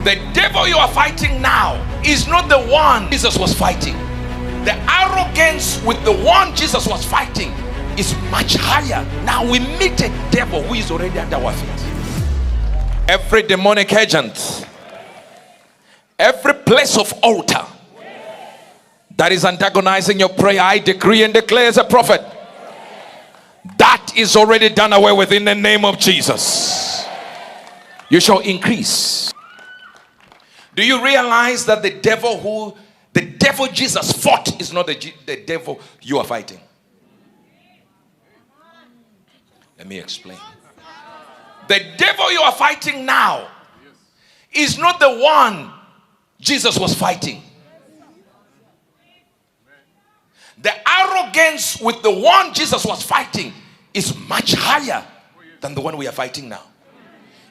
The devil you are fighting now is not the one Jesus was fighting. The arrogance with the one Jesus was fighting is much higher. Now we meet a devil who is already under our feet. Every demonic agent, every place of altar that is antagonizing your prayer, I decree and declare as a prophet, that is already done away with in the name of Jesus. You shall increase. Do you realize that the devil Jesus fought is not the devil you are fighting? Let me explain. The devil you are fighting now is not the one Jesus was fighting. The arrogance with the one Jesus was fighting is much higher than the one we are fighting now.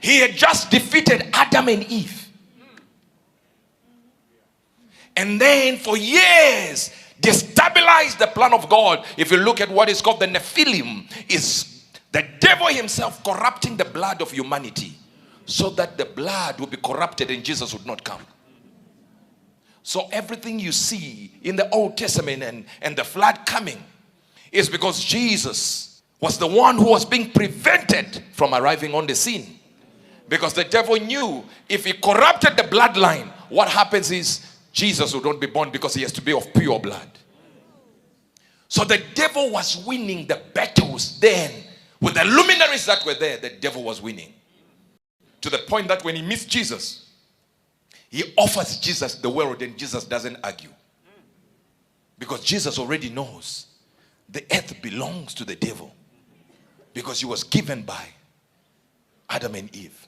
He had just defeated Adam and Eve. And then for years destabilized the plan of God. If you look at what is called the Nephilim, is the devil himself corrupting the blood of humanity so that the blood will be corrupted and Jesus would not come. So everything you see in the Old Testament and the flood coming is because Jesus was the one who was being prevented from arriving on the scene. Because the devil knew if he corrupted the bloodline, what happens is Jesus would not be born because he has to be of pure blood. So the devil was winning the battles then. With the luminaries that were there, the devil was winning. To the point that when he meets Jesus, he offers Jesus the world and Jesus doesn't argue. Because Jesus already knows the earth belongs to the devil. Because he was given by Adam and Eve.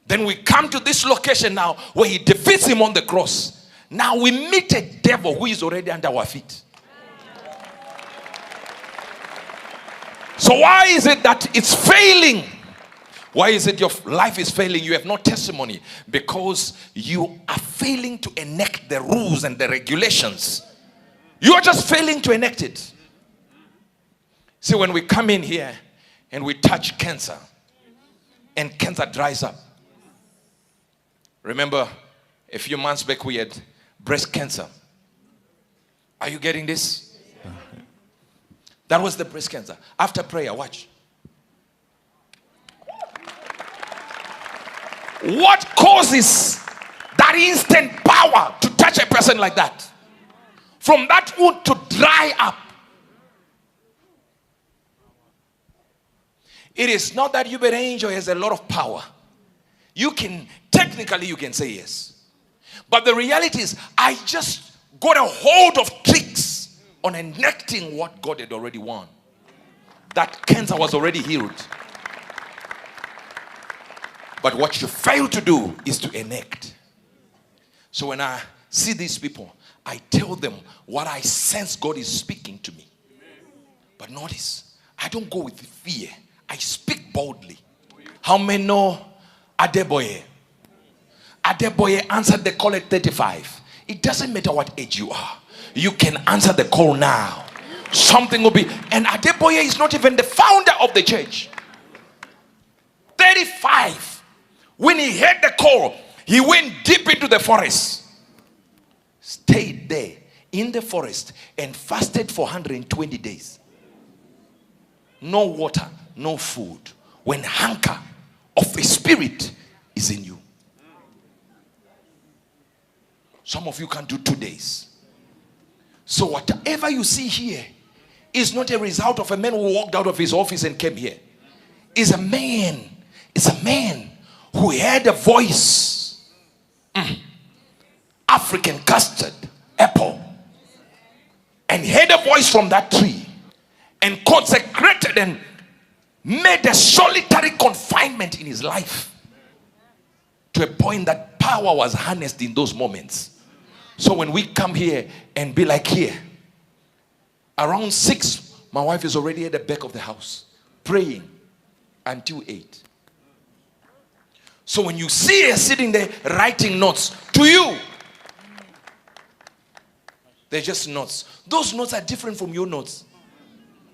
Then we come to this location now where he defeats him on the cross. Now we meet a devil who is already under our feet. So why is it that it's failing? Why is it your life is failing? You have no testimony because you are failing to enact the rules and the regulations. You are just failing to enact it. See, when we come in here and we touch cancer and cancer dries up. Remember a few months back we had breast cancer. Are you getting this? That was the breast cancer. After prayer, watch. What causes that instant power to touch a person like that? From that wound to dry up. It is not that Uebert angel has a lot of power. Technically you can say yes. But the reality is, I just got a hold of tricks on enacting what God had already won. That cancer was already healed. But what you fail to do is to enact. So when I see these people, I tell them what I sense God is speaking to me. But notice, I don't go with fear. I speak boldly. How many know Adeboye? Adeboye answered the call at 35. It doesn't matter what age you are. You can answer the call now. Something will be. And Adeboye is not even the founder of the church. 35. When he heard the call, he went deep into the forest. Stayed there in the forest and fasted for 120 days. No water, no food. When hunger of the spirit is in you. Some of you can do 2 days. So whatever you see here is not a result of a man who walked out of his office and came here. It's a man. It's a man who had a voice. African custard, apple. And heard a voice from that tree. And consecrated and made a solitary confinement in his life. To a point that power was harnessed in those moments. So when we come here and be like here, around 6, my wife is already at the back of the house praying until 8. So when you see her sitting there writing notes to you, they're just notes. Those notes are different from your notes.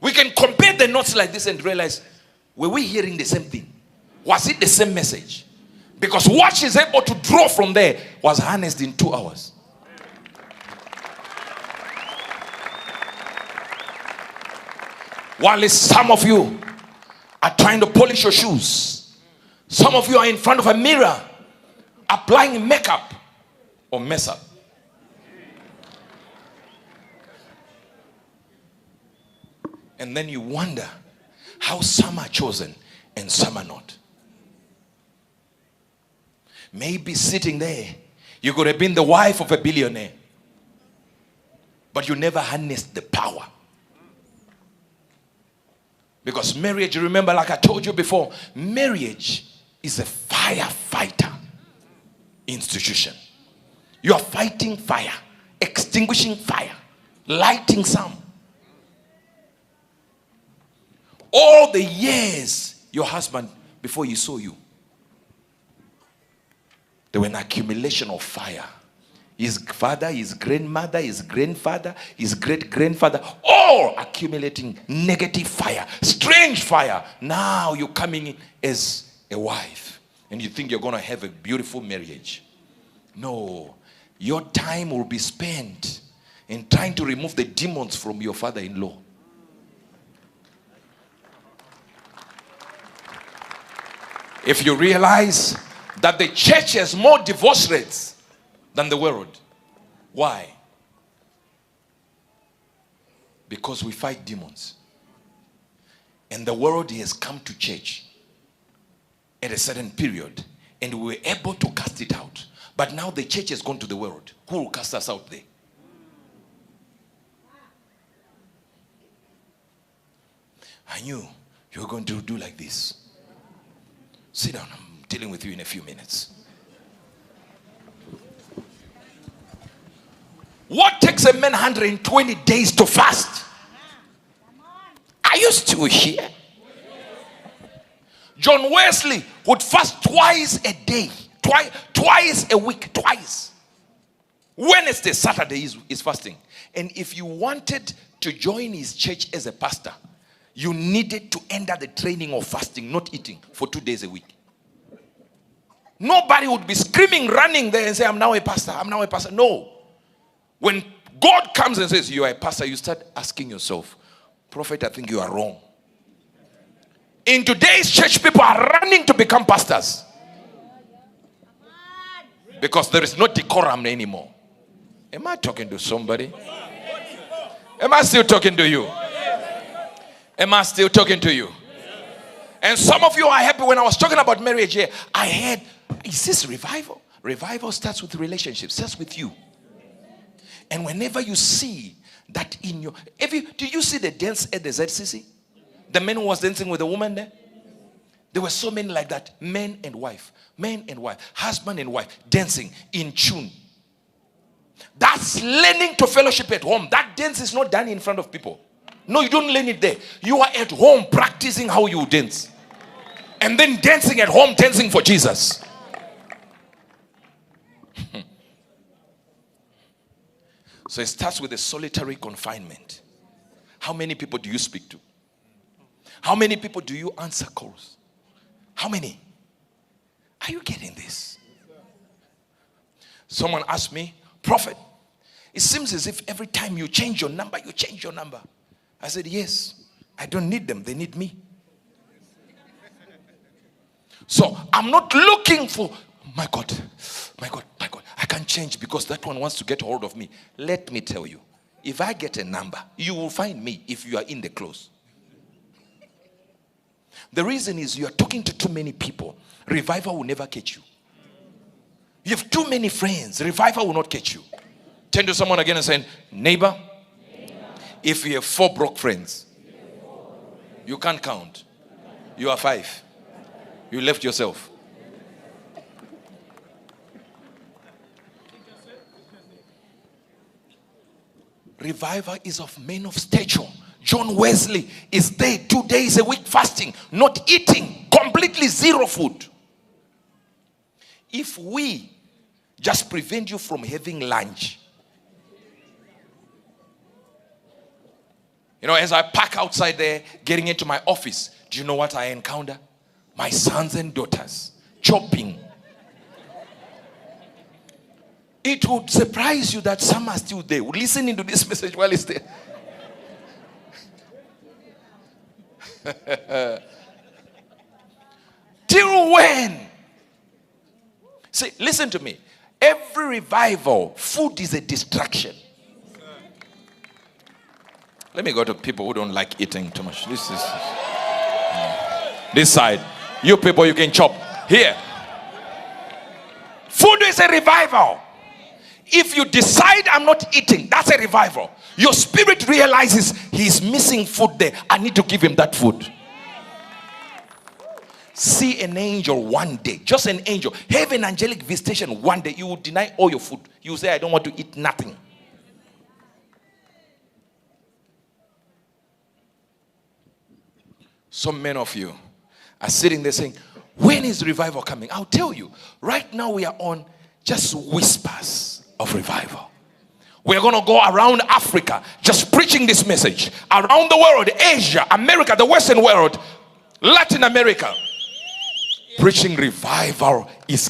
We can compare the notes like this and realize, were we hearing the same thing? Was it the same message? Because what she's able to draw from there was harnessed in 2 hours. While some of you are trying to polish your shoes, some of you are in front of a mirror applying makeup or mess up. And then you wonder how some are chosen and some are not. Maybe sitting there, you could have been the wife of a billionaire, but you never harnessed the power. Because marriage, remember, like I told you before, marriage is a firefighter institution. You are fighting fire, extinguishing fire, lighting some. All the years your husband, before he saw you, there were an accumulation of fire. His father, his grandmother, his grandfather, his great-grandfather, all accumulating negative fire, strange fire. Now you're coming in as a wife and you think you're going to have a beautiful marriage. No, your time will be spent in trying to remove the demons from your father-in-law. If you realize that the church has more divorce rates than the world. Why? Because we fight demons. And the world has come to church at a certain period and we were able to cast it out. But now the church has gone to the world. Who will cast us out there? I knew you were going to do like this. Sit down. I'm dealing with you in a few minutes. What takes a man 120 days to fast? Are you still here? John Wesley would fast twice a day. Twice a week. Twice. Wednesday, Saturday is fasting. And if you wanted to join his church as a pastor, you needed to enter the training of fasting, not eating, for 2 days a week. Nobody would be screaming, running there and say, I'm now a pastor, I'm now a pastor. No. When God comes and says, you are a pastor, you start asking yourself, prophet, I think you are wrong. In today's church, people are running to become pastors. Because there is no decorum anymore. Am I talking to somebody? Am I still talking to you? Am I still talking to you? And some of you are happy. When I was talking about marriage here, I heard, is this revival? Revival starts with relationships, starts with you. And whenever you see that in your... Did you see the dance at the ZCC? The man who was dancing with the woman there? There were so many like that. Man and wife, husband and wife, dancing in tune. That's learning to fellowship at home. That dance is not done in front of people. No, you don't learn it there. You are at home practicing how you dance. And then dancing at home, dancing for Jesus. So it starts with a solitary confinement. How many people do you speak to? How many people do you answer calls? How many? Are you getting this? Someone asked me, prophet, it seems as if every time you change your number, you change your number. I said, yes, I don't need them. They need me. So I'm not looking for, my God, I can't change because that one wants to get hold of me. Let me tell you, if I get a number, you will find me if you are in the close. The reason is you are talking to too many people. Revival will never catch you. You have too many friends. Revival will not catch you. Turn to someone again and say, neighbor, if you have 4 broke friends, you can't count. You are 5. You left yourself. Revival is of men of stature. John Wesley is there 2 days a week fasting, not eating, completely zero food. If we just prevent you from having lunch, you know, as I park outside there, getting into my office, do you know what I encounter? My sons and daughters chopping It would surprise you that some are still there, listening to this message while it's there. Till when? See, listen to me. Every revival, food is a distraction. Let me go to people who don't like eating too much. This side. You people, you can chop. Here. Food is a revival. If you decide I'm not eating, that's a revival. Your spirit realizes he's missing food there. I need to give him that food. See an angel one day, just an angel. Have an angelic visitation one day. You will deny all your food. You will say, I don't want to eat nothing. So many of you are sitting there saying, when is revival coming? I'll tell you. Right now we are on just whispers of revival. We're going to go around Africa just preaching this message. Around the world, Asia, America, the Western world, Latin America. Preaching revival is